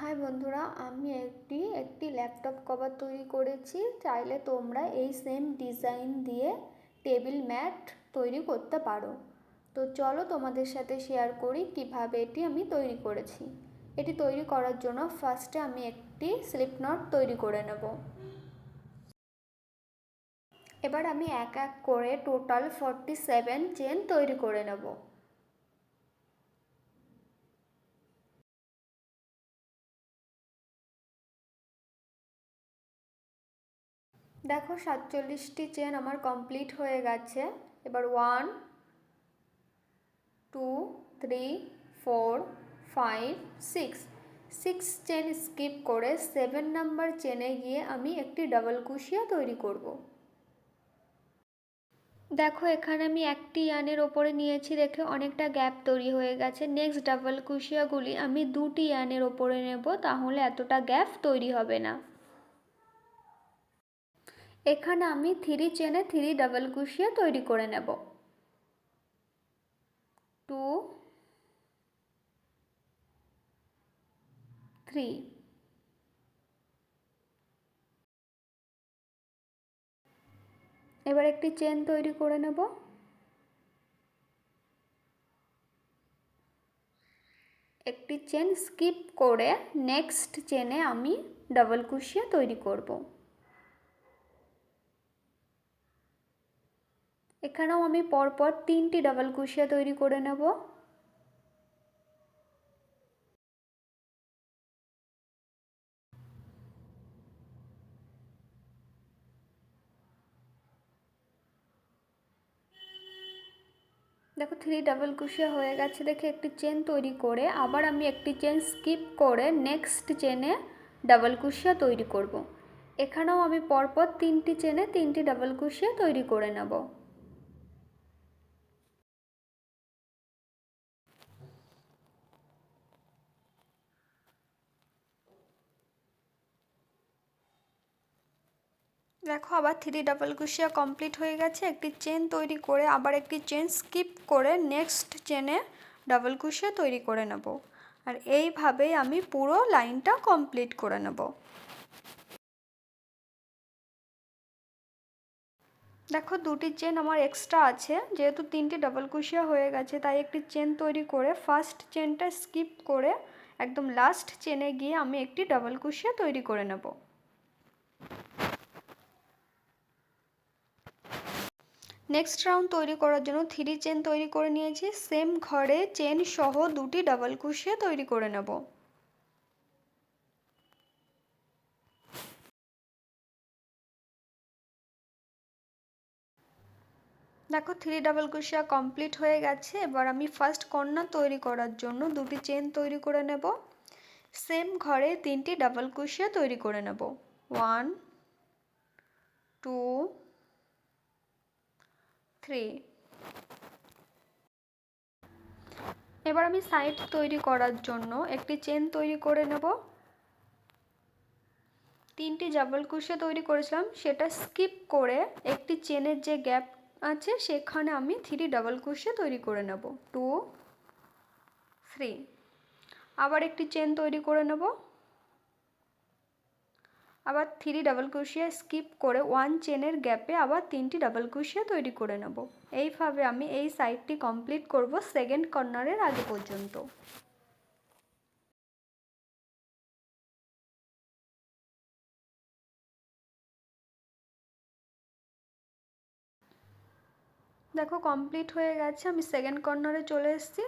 High বন্ধুরা, আমি একটি ল্যাপটপ কভার তৈরি করেছি। চাইলে তোমরা এই সেম ডিজাইন দিয়ে টেবিল ম্যাট তৈরি করতে পারো। তো চলো তোমাদের সাথে শেয়ার করি কিভাবে এটি আমি তৈরি করেছি। এটি তৈরি করার জন্য ফার্স্টে আমি একটি স্লিপ নট তৈরি করে নেব। এবার আমি এক এক করে টোটাল 47 চেন তৈরি করে নেব। দেখো 47টি চেন আমার কমপ্লিট হয়ে গেছে। এবার 1 2 3 4 5 6 চেন স্কিপ করে 7 নাম্বার চেনে গিয়ে আমি একটি ডাবল কুশিয়া তৈরি করব। দেখো এখানে আমি একটি ইয়ানের ওপরে নিয়েছি, দেখে অনেকটা গ্যাপ তৈরি হয়ে গেছে। নেক্সট ডাবল কুশিয়াগুলি আমি দুটি ইয়ানের ওপরে নেব, তাহলে এতটা গ্যাপ তৈরি হবে না। এখানে আমি 3 চেনে 3 ডাবল কুশিয়া তৈরি করে নেব। 2 3 এবার একটি চেন তৈরি করে নেব। একটি চেন স্কিপ করে নেক্সট চেনে আমি ডাবল কুশিয়া তৈরি করব। এখানেও আমি পরপর 3টি ডাবল কুশিয়া তৈরি করে নেব। দেখো 3 ডাবল কুশিয়া হয়ে গেছে, দেখে একটি চেন তৈরি করে আবার আমি একটি চেন স্কিপ করে নেক্সট চেনে ডাবল কুশিয়া তৈরি করব। এখানেও আমি পরপর 3টি চেনে 3টি ডাবল কুশিয়া তৈরি করে নেব। দেখো আবার 3 ডাবল কুশিয়া কমপ্লিট হয়ে গেছে। একটি চেন তৈরি করে আবার একটি চেন স্কিপ করে নেক্সট চেনে ডাবল কুশিয়া তৈরি করে নেব। আর এইভাবেই আমি পুরো লাইনটা কমপ্লিট করে নেব। দেখো দুটি চেন আমার এক্সট্রা আছে, যেহেতু 3টি ডাবল কুশিয়া হয়ে গেছে তাই একটি চেন তৈরি করে ফার্স্ট চেনটা স্কিপ করে একদম লাস্ট চেনে গিয়ে আমি একটি ডাবল কুশিয়া তৈরি করে নেব। নেক্সট রাউন্ড তৈরি করার জন্য 3 চেন তৈরি করে নিয়েছি। সেম ঘরে চেন সহ দুটি ডাবল কুশিয়া তৈরি করে নেব। দেখো 3 ডাবল কুশিয়া কমপ্লিট হয়ে গেছে। এবার আমি ফার্স্ট কর্নার তৈরি করার জন্য দুটি চেন তৈরি করে নেব। সেম ঘরে 3টি ডাবল কুশিয়া তৈরি করে নেব। 1 2 3। এবার আমি সাইড তৈরি করার জন্য একটি চেন তৈরি করে নেব। 3টি ডাবল কুশিয়া তৈরি করেছিলাম সেটা স্কিপ করে একটি চেনের যে গ্যাপ আছে সেখানে আমি 3 ডাবল কুশিয়া তৈরি করে নেব। 2 3। আবার একটি চেন তৈরি করে নেব। আবার 3 ডাবল কুশিয়া স্কিপ করে 1 চেনের গ্যাপে আবার 3টি ডাবল কুশিয়া তৈরি করে নেব। এইভাবে আমি এই সাইডটি কমপ্লিট করব সেকেন্ড কর্নারের আগে পর্যন্ত। দেখো কমপ্লিট হয়ে গেছে, আমি সেকেন্ড কর্নারে চলে এসেছি।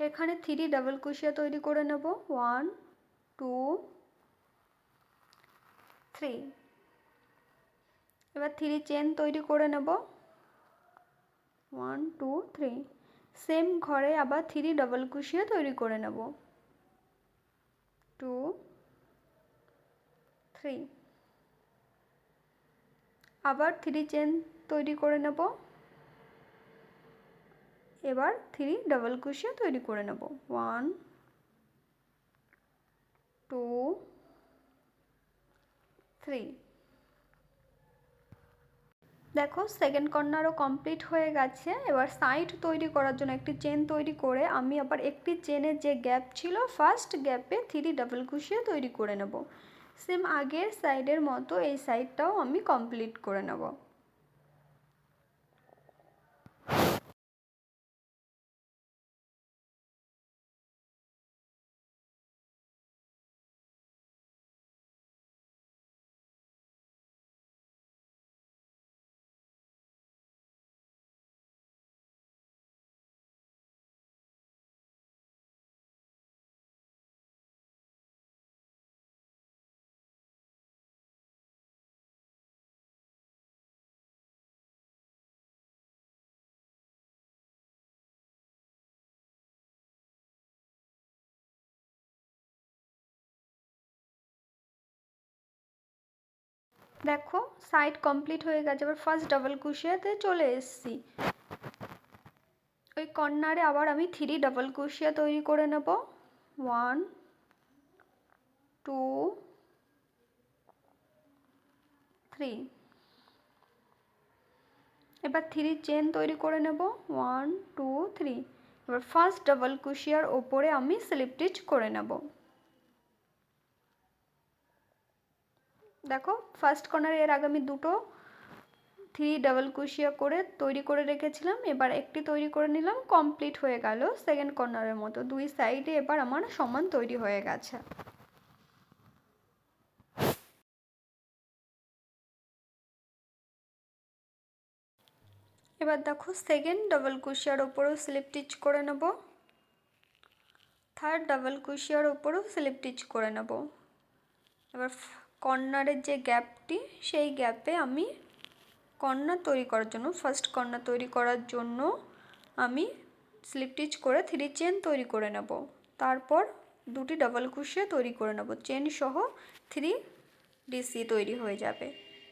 এখানে 3 ডাবল কুশিয়া তৈরি করে নেব। 1 2 3। এবার 3 চেন তৈরি করে নেব। 1 2 3। সেম ঘরে আবার 3 ডাবল কুশিয়া তৈরি করে নেব। 2 3। আবার 3 চেন তৈরি করে নেব। এবার 3 ডাবল কুশিয়া তৈরি করে নেব। 1 2 3। দেখো সেকেন্ড কর্নারও কমপ্লিট হয়ে গেছে। এবার সাইড তৈরি করার জন্য একটি চেন তৈরি করে আমি আবার একটি চেনের যে গ্যাপ ছিল ফার্স্ট গ্যাপে 3 ডাবল ক্রোশিয়া তৈরি করে নেব। সেম আগের সাইডের মতো এই সাইডটাও আমি কমপ্লিট করে নেব। দেখো সাইড কমপ্লিট হয়ে গেছে। এবার ফার্স্ট ডাবল ক্রোশিয়াতে চলে এসেছি। ওই কর্নারে আবার আমি 3 ডাবল ক্রোশিয়া তৈরি করে নেব। 1 2 3। এবার 3 চেন তৈরি করে নেব। 1 2 3। এবার ফার্স্ট ডাবল ক্রোশিয়ার ওপরে আমি স্লিপ স্টিচ করে নেব। দেখো ফার্স্ট কর্নারে এর আগে আমি দুটো 3 ডাবল ক্রোশিয়া করে তৈরি করে রেখেছিলাম। এবার একটি তৈরি করে নিলাম, কমপ্লিট হয়ে গেল সেকেন্ড কর্নারের মতো। দুই সাইডে এবার আমার সমান তৈরি হয়ে গেছে। এবার দেখো সেকেন্ড ডাবল ক্রোশিয়ার ওপরেও স্লিপ স্টিচ করে নেব। থার্ড ডাবল ক্রোশিয়ার ওপরেও স্লিপ স্টিচ করে নেব। এবার কর্নারের যে গ্যাপটি সেই গ্যাপে আমি কর্নার তৈরি করার জন্য ফার্স্ট কর্নার তৈরি করার জন্য আমি স্লিপ স্টিচ করে 3 চেন তৈরি করে নেব। তারপর দুটি ডাবল ক্রোশিয়া তৈরি করে নেব। চেন সহ 3 ডিসি তৈরি হয়ে যাবে।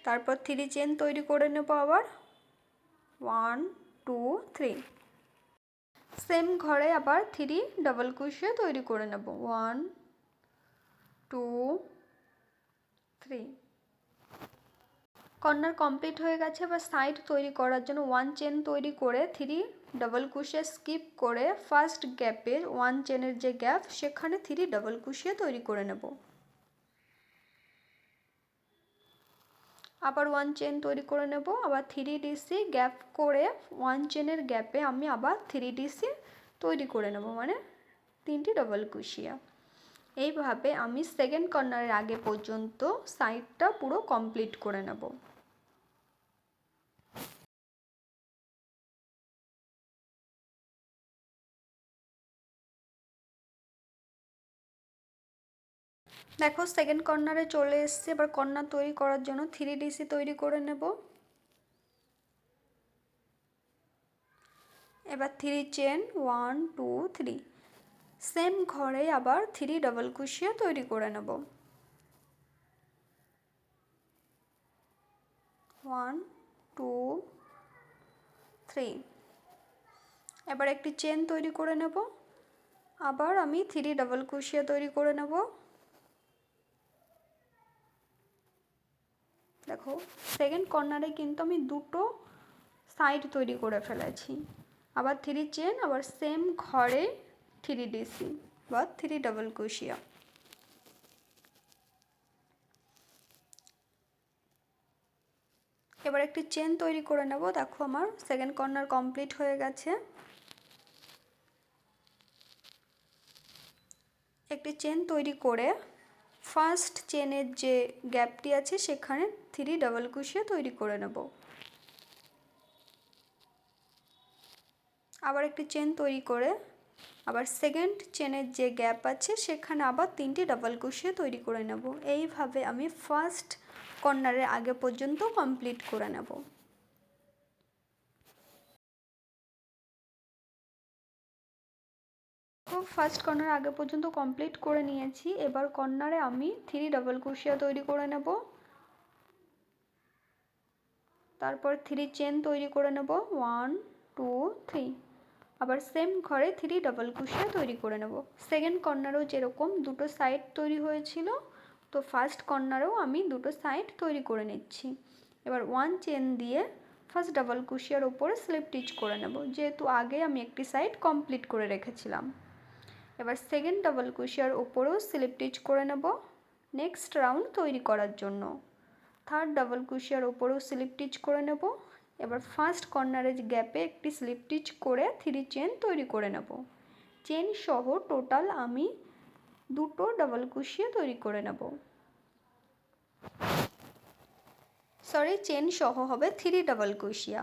তারপর 3 চেন তৈরি করে নেব আবার 1 2 3। সেম ঘরে আবার 3 ডাবল ক্রোশিয়া তৈরি করে নেব। 1 2 3। কর্নার কমপ্লিট হয়ে গেছে। এবার সাইড তৈরি করার জন্য 1 চেন তৈরি করে 3 ডাবল ক্রোশিয়া স্কিপ করে ফার্স্ট গ্যাপের 1 চেনের যে গ্যাপ সেখানে 3 ডাবল ক্রোশিয়া তৈরি করে নেব। আবার 1 চেন তৈরি করে নেব। আবার 3 ডিসি গ্যাপ করে 1 চেনের গ্যাপে আমি আবার 3 ডিসি তৈরি করে নেব, মানে 3টি ডাবল ক্রোশিয়া। এইভাবে আমি সেকেন্ড কর্নারের আগে পর্যন্ত সাইডটা পুরো কমপ্লিট করে নেব। দেখো সেকেন্ড কর্নারে চলে এসেছে। এবার কর্নার তৈরি করার জন্য 3 ডিসি তৈরি করে নেব। এবার 3 চেন 1 2 3। সেম ঘরে আবার 3 ডাবল ক্রোশিয়া তৈরি করে নেব। 1 2 3। এবার একটি চেন তৈরি করে নেব। আবার আমি 3 ডাবল ক্রোশিয়া তৈরি করে নেব। দেখো সেকেন্ড কর্নারে কিন্তু আমি দুটো সাইড তৈরি করে ফেলেছি। আবার 3 চেন, আবার সেম ঘরে 3 ডিসি বা 3 ডাবল ক্রোশিয়া। এবার একটি চেন তৈরি করে নেব। দেখো আমার সেকেন্ড কর্নার কমপ্লিট হয়ে গেছে। একটি চেন তৈরি করে ফার্স্ট চেনের যে গ্যাপটি আছে সেখানে 3 ডাবল ক্রোশিয়া তৈরি করে নেব। আবার একটি চেন তৈরি করে আবার সেকেন্ড চেনের যে গ্যাপ আছে সেখানে আবার 3টি ডাবল ক্রোশিয়া তৈরি করে নেব। এইভাবে আমি ফার্স্ট কর্নারের আগে পর্যন্ত কমপ্লিট করে নেব। ফার্স্ট কর্নার আগে পর্যন্ত কমপ্লিট করে নিয়েছি। এবার কর্নারে আমি 3 ডাবল ক্রোশিয়া তৈরি করে নেব। তারপর 3 চেন তৈরি করে নেব 1 2 3। আবার সেম ঘরে 3 ডাবল ক্রোশিয়া তৈরি করে নেব। সেকেন্ড কর্নারেও যেরকম দুটো সাইড তৈরি হয়েছিল, তো ফার্স্ট কর্নারেও আমি দুটো সাইড তৈরি করে নিচ্ছি। এবার 1 চেন দিয়ে ফার্স্ট ডাবল ক্রোশিয়ার উপরে স্লিপ স্টিচ করে নেব, যেহেতু আগে আমি একটি সাইড কমপ্লিট করে রেখেছিলাম। এবার সেকেন্ড ডাবল ক্রোশিয়ার উপরেও স্লিপ স্টিচ করে নেব নেক্সট রাউন্ড তৈরি করার জন্য। থার্ড ডাবল ক্রোশিয়ার উপরেও স্লিপ স্টিচ করে নেব। এবার ফার্স্ট কর্নারের গ্যাপে একটি স্লিপ স্টিচ করে 3 চেন তৈরি করে নেব। চেন সহ টোটাল আমি 2টো ডাবল ক্রোশিয়া তৈরি করে নেব। চেন সহ হবে 3 ডাবল ক্রোশিয়া।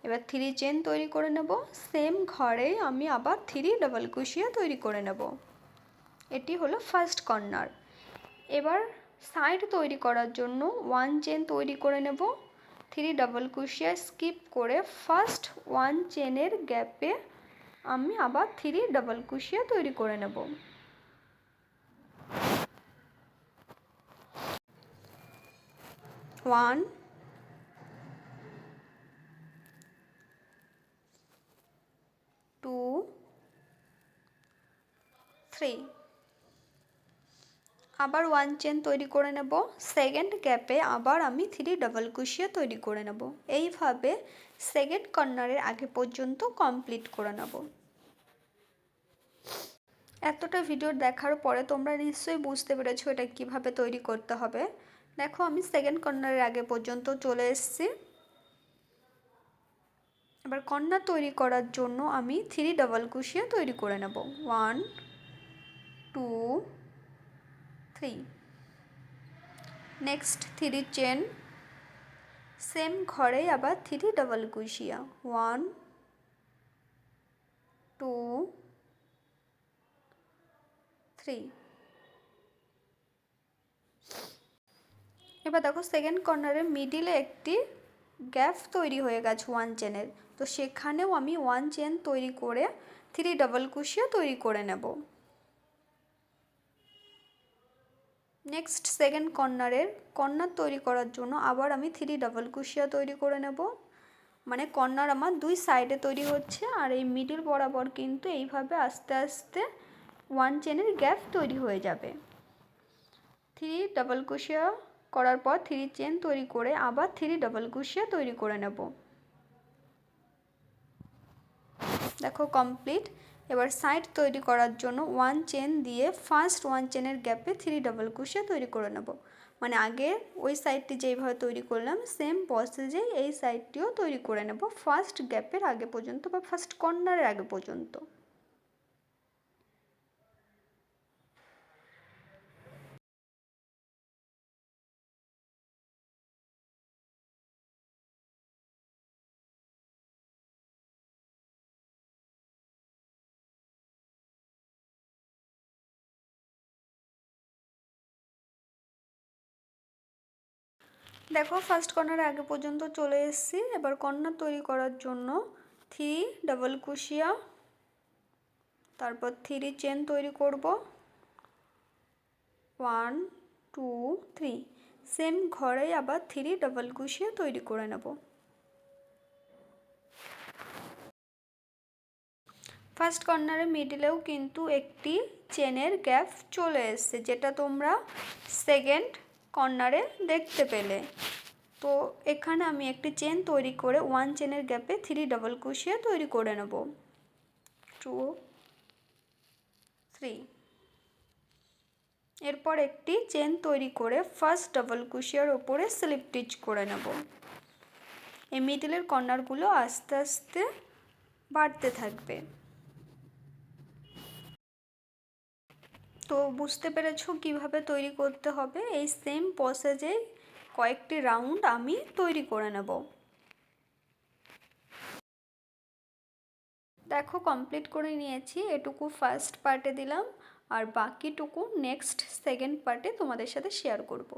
এবার 3 চেন তৈরি করে নেব। সেম ঘরে আমি আবার 3 ডাবল ক্রোশিয়া তৈরি করে নেব। এটি হলো ফার্স্ট কর্নার। এবার সাইড তৈরি করার জন্য 1 চেন তৈরি করে নেব। 3 ডাবল ক্রোশিয়া স্কিপ করে ফার্স্ট 1 চেনের গ্যাপে আমি আবার 3 ডাবল ক্রোশিয়া তৈরি করে নেব। 1 2 3 আবার 1 চেন তৈরি করে নেব। সেকেন্ড গ্যাপে আবার আমি 3 ডাবল ক্রোশিয়া তৈরি করে নেব। এইভাবে সেকেন্ড কর্নারের আগে পর্যন্ত কমপ্লিট করে নেব। এতটা ভিডিও দেখার পরে তোমরা নিশ্চয়ই বুঝতে পেরেছো এটা কিভাবে তৈরি করতে হবে। দেখো আমি সেকেন্ড কর্নারের আগে পর্যন্ত চলে এসেছি। এবার কর্নার তৈরি করার জন্য আমি 3 ডাবল ক্রোশিয়া তৈরি করে নেব। 1 2 3 নেক্সট 3 চেন সেম ঘরে আবার 3 ডাবল ক্রোশিয়া 1 2 3। এবার দেখো সেকেন্ড কর্নারের মিডিলে একটি গ্যাপ তৈরি হয়ে গেছে 1 চেনের, তো সেখানেও আমি 1 চেন তৈরি করে 3 ডাবল ক্রোশিয়া তৈরি করে নেব। নেক্সট সেকেন্ড কর্নার তৈরি করার জন্য আবার আমি 3 ডাবল ক্রোশিয়া তৈরি করে নেব। মানে কর্নার আমার দুই সাইডে তৈরি হচ্ছে আর এই মিডিল বরাবর কিন্তু এইভাবে আস্তে আস্তে 1 চেনের গ্যাপ তৈরি হয়ে যাবে। 3 ডাবল ক্রোশিয়া করার পর 3 চেন তৈরি করে আবার 3 ডাবল ক্রোশিয়া তৈরি করে নেব। দেখো কমপ্লিট। এবার সাইড তৈরি করার জন্য 1 চেন দিয়ে ফার্স্ট 1 চেনের গ্যাপে 3 ডাবল ক্রোশিয়া তৈরি করে নেব। মানে আগে ওই সাইডটি যেইভাবে তৈরি করলাম সেম প্রসেসে এই সাইডটিও তৈরি করে নেব ফার্স্ট গ্যাপের আগে পর্যন্ত বা ফার্স্ট কর্নারের আগে পর্যন্ত। দেখো ফার্স্ট কর্নার আগে পর্যন্ত চলে এসেছি। এবার কর্নার তৈরি করার জন্য 3 ডাবল ক্রোশিয়া তারপর 3 চেন তৈরি করব 1 2 3 সেম ঘরে আবার 3 ডাবল ক্রোশিয়া তৈরি করে নেব। ফার্স্ট কর্নারের মিডিলেও কিন্তু একটি চেনের গ্যাপ চলে এসেছে, যেটা তোমরা সেকেন্ড কর্নারে দেখতে পেলে। তো এখানে আমি একটি চেন তৈরি করে 1 চেনের গ্যাপে 3 ডাবল ক্রোশিয়া তৈরি করে নেব 2 3। এরপর একটি চেন তৈরি করে ফার্স্ট ডাবল ক্রোশিয়ার ওপরে স্লিপ স্টিচ করে নেব। এই মিডিলের কর্নারগুলো আস্তে আস্তে বাড়তে থাকবে। তো বুঝতে পেরেছো কিভাবে তৈরি করতে হবে। এই সেম প্রসেসে কয়েকটি রাউন্ড আমি তৈরি করে নেব। দেখো কমপ্লিট করে নিয়েছি। এটুকু ফার্স্ট পার্টে দিলাম আর বাকিটুকু নেক্সট সেকেন্ড পার্টে তোমাদের সাথে শেয়ার করব।